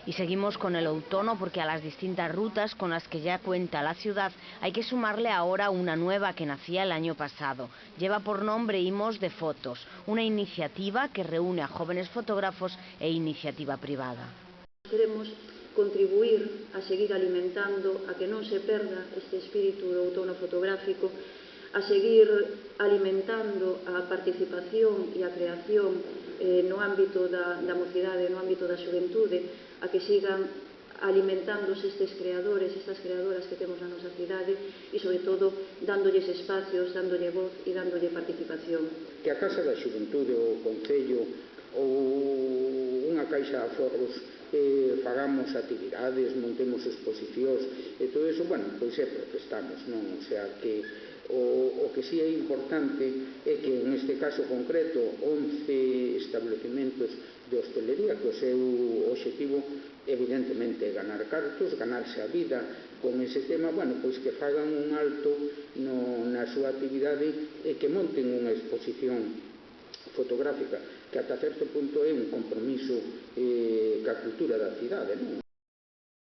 Y seguimos con el outono porque a las distintas rutas con las que ya cuenta la ciudad hay que sumarle ahora una nueva que nacía el año pasado. Lleva por nombre Imos de Fotos, una iniciativa que reúne a jóvenes fotógrafos e iniciativa privada. Queremos contribuir a seguir alimentando, a que non se perda este espírito do outono fotográfico, a seguir alimentando a participación e a creación no ámbito da mocidade, no ámbito da xuventude, a que sigan alimentándose estes creadores, estas creadoras que temos na nosa cidade e, sobre todo, dándolles espacios, dándolle voz e dándolle participación. Que a Casa da Xuventude, o Concello ou unha caixa de aforros fagamos actividades, montemos exposicións e todo iso, bueno, pois é porque estamos, non? O sea, que o que sí é importante é que en este caso concreto 11 establecementos de hostelería que o seu obxectivo evidentemente é ganar cartos, ganarse a vida con ese tema, bueno, pois que fagan un alto na súa actividade e que monten unha exposición fotográfica que ata certo punto é un compromiso ca cultura da cidade, non?